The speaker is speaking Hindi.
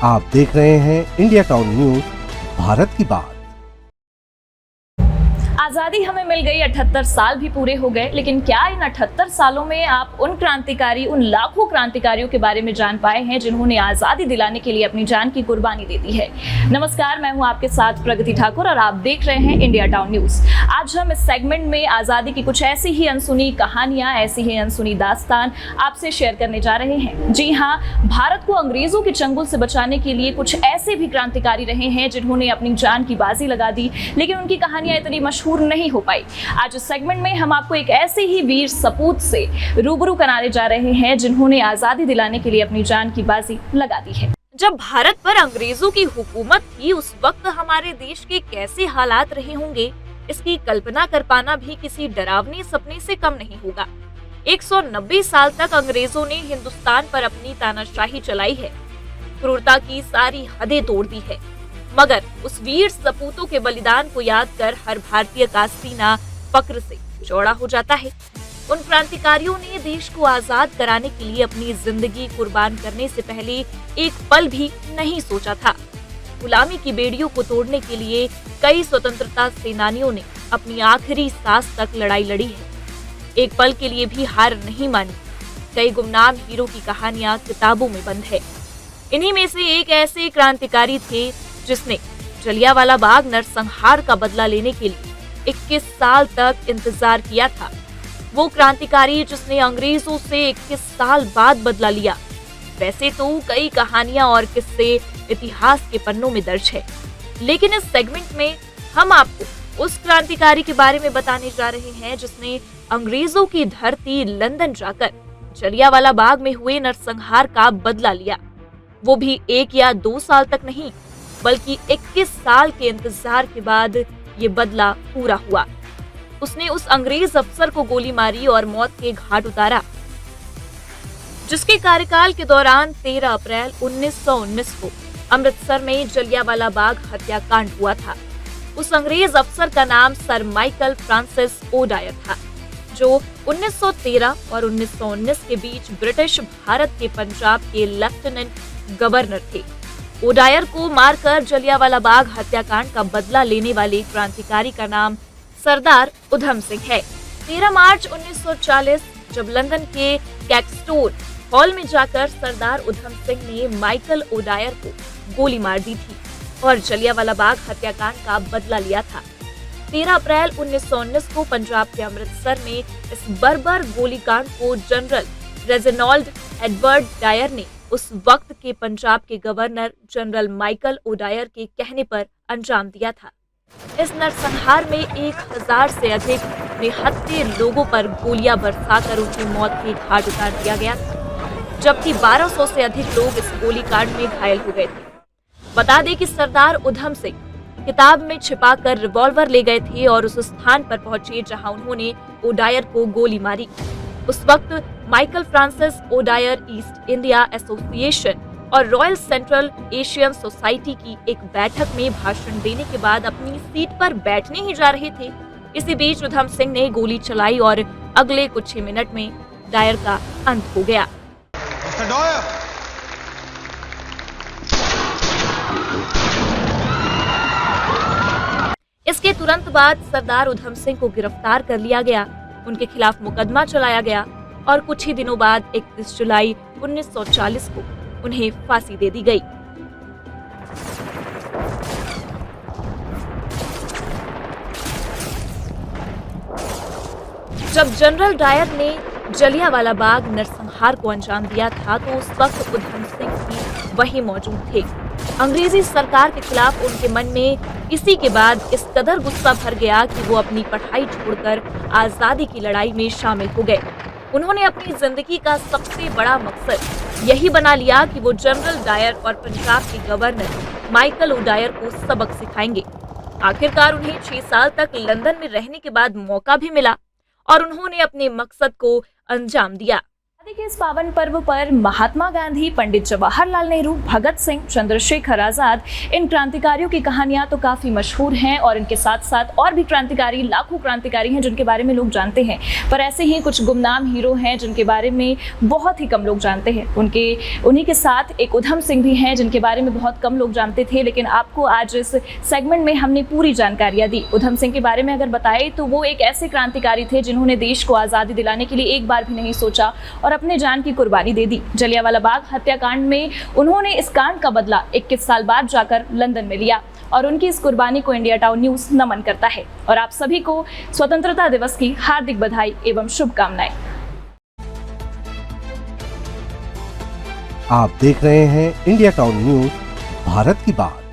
आप देख रहे हैं इंडिया टाउन न्यूज, भारत की बात। आज़ादी हमें मिल गई, 78 साल भी पूरे हो गए, लेकिन क्या इन 78 सालों में आप उन क्रांतिकारी, उन लाखों क्रांतिकारियों के बारे में जान पाए हैं जिन्होंने आज़ादी दिलाने के लिए अपनी जान की कुर्बानी दे दी है? नमस्कार, मैं हूं आपके साथ प्रगति ठाकुर और आप देख रहे हैं इंडिया टाउन न्यूज। आज हम इस सेगमेंट में आज़ादी की कुछ ऐसी ही अनसुनी कहानियां, ऐसी ही अनसुनी दास्तान आपसे शेयर करने जा रहे हैं। जी हाँ, भारत को अंग्रेजों के चंगुल से बचाने के लिए कुछ ऐसे भी क्रांतिकारी रहे हैं जिन्होंने अपनी जान की बाजी लगा दी, लेकिन उनकी कहानियां इतनी मशहूर नहीं हो पाई। आज इस सेगमेंट में हम आपको एक ऐसे ही वीर सपूत से रूबरू कराने जा रहे हैं जिन्होंने आजादी दिलाने के लिए अपनी जान की बाजी लगा दी है। जब भारत पर अंग्रेजों की हुकूमत थी, उस वक्त हमारे देश के कैसे हालात रहे होंगे, इसकी कल्पना कर पाना भी किसी डरावने सपने से कम नहीं होगा। 190 साल तक अंग्रेजों ने हिंदुस्तान पर अपनी तानाशाही चलाई है, क्रूरता की सारी हदें तोड़ दी है, मगर उस वीर सपूतों के बलिदान को याद कर हर भारतीय का सीना फक्र से चौड़ा हो जाता है। उन क्रांतिकारियों ने देश को आजाद कराने के लिए अपनी जिंदगी कुर्बान करने से पहले एक पल भी नहीं सोचा था। गुलामी की बेड़ियों को तोड़ने के लिए कई स्वतंत्रता सेनानियों ने अपनी आखिरी सांस तक लड़ाई लड़ी है, एक पल के लिए भी हार नहीं मानी। कई गुमनाम हीरो की कहानियां किताबों में बंद है। इन्हीं में से एक ऐसे क्रांतिकारी थे जिसने जलियांवाला बाग नरसंहार का बदला लेने के लिए 21 साल तक इंतजार किया था। वो क्रांतिकारी जिसने अंग्रेजों से 21 साल बाद बदला लिया। वैसे तो कई कहानियां और किस्से इतिहास के पन्नों में दर्ज है, लेकिन इस सेगमेंट में हम आपको उस क्रांतिकारी के बारे में बताने जा रहे हैं जिसने अंग्रेजों की धरती लंदन जाकर जलियांवाला बाग में हुए नरसंहार का बदला लिया। वो भी 1 या 2 साल तक नहीं, बल्कि 21 साल के इंतजार के बाद ये बदला पूरा हुआ। उसने उस अंग्रेज अफसर को गोली मारी और मौत के घाट उतारा, जिसके कार्यकाल के दौरान 13 अप्रैल 1919 को अमृतसर में जलियांवाला बाग हत्याकांड हुआ था। उस अंग्रेज अफसर का नाम सर माइकल फ्रांसिस ओडायर था, जो 1913 और 1919 के बीच ब्रिटिश भारत के पंजाब के लेफ्टिनेंट गवर्नर थे। ओडायर को मारकर जलियांवाला बाग हत्याकांड का बदला लेने वाले क्रांतिकारी का नाम सरदार उधम सिंह है। 13 मार्च 1940 जब लंदन के कैक्सटोन हॉल में जाकर सरदार उधम सिंह ने माइकल ओडायर को गोली मार दी थी और जलियांवाला बाग हत्याकांड का बदला लिया था। 13 अप्रैल 1919 को पंजाब के अमृतसर में इस बर्बर गोलीकांड को जनरल रेजिनाल्ड एडवर्ड डायर ने उस वक्त के पंजाब के गवर्नर जनरल माइकल ओडायर के कहने पर अंजाम दिया था। इस नरसंहार में 1000 से अधिक निहत्थे लोगों पर गोलियां बरसाकर उनकी मौत के घाट उतार दिया गया था, जबकि 1200 से अधिक लोग इस गोलीकांड में घायल हो गए थे। बता दें कि सरदार उधम सिंह किताब में छिपाकर रिवॉल्वर ले गए थे और उस स्थान पर पहुंचे जहां उन्होंने ओडायर को गोली मारी। उस वक्त Michael Francis O'Dwyer east India association और रॉयल सेंट्रल एशियन सोसाइटी की एक बैठक में भाषण देने के बाद अपनी सीट पर बैठने ही जा रहे थे। इसी बीच उधम सिंह ने गोली चलाई और अगले कुछ ही मिनट में डायर का अंत हो गया। इसके तुरंत बाद सरदार उधम सिंह को गिरफ्तार कर लिया गया, उनके खिलाफ मुकदमा चलाया गया और कुछ ही दिनों बाद 31 जुलाई 1940 को उन्हें फांसी दे दी गई। जब जनरल डायर ने जलियांवाला बाग नरसंहार को अंजाम दिया था तो उस वक्त उधम सिंह भी वहीं मौजूद थे। अंग्रेजी सरकार के खिलाफ उनके मन में इसी के बाद इस कदर गुस्सा भर गया कि वो अपनी पढ़ाई छोड़कर आजादी की लड़ाई में शामिल हो गए। उन्होंने अपनी जिंदगी का सबसे बड़ा मकसद यही बना लिया कि वो जनरल डायर और पंजाब के गवर्नर माइकल ओडायर को सबक सिखाएंगे। आखिरकार उन्हें 6 साल तक लंदन में रहने के बाद मौका भी मिला और उन्होंने अपने मकसद को अंजाम दिया। के इस पावन पर्व पर महात्मा गांधी, पंडित जवाहरलाल नेहरू, भगत सिंह, चंद्रशेखर आजाद, इन क्रांतिकारियों की कहानियां तो काफी मशहूर हैं और इनके साथ साथ और भी क्रांतिकारी, लाखों क्रांतिकारी हैं जिनके बारे में लोग जानते हैं। पर ऐसे ही कुछ गुमनाम हीरो हैं जिनके बारे में बहुत ही कम लोग जानते हैं। उन्हीं के साथ एक उधम सिंह भी हैं जिनके बारे में बहुत कम लोग जानते थे, लेकिन आपको आज इस सेगमेंट में हमने पूरी जानकारियां दी। उधम सिंह के बारे में अगर बताएं तो वो एक ऐसे क्रांतिकारी थे जिन्होंने देश को आज़ादी दिलाने के लिए एक बार भी नहीं सोचा और अपने जान की कुर्बानी दे दी। जलियांवाला बाग हत्याकांड में उन्होंने इस कांड का बदला 21 साल बाद जाकर लंदन में लिया और उनकी इस कुर्बानी को इंडिया टाउन न्यूज़ नमन करता है और आप सभी को स्वतंत्रता दिवस की हार्दिक बधाई एवं शुभकामनाएं। आप देख रहे हैं इंडिया टाउन न्यूज, भारत की बात।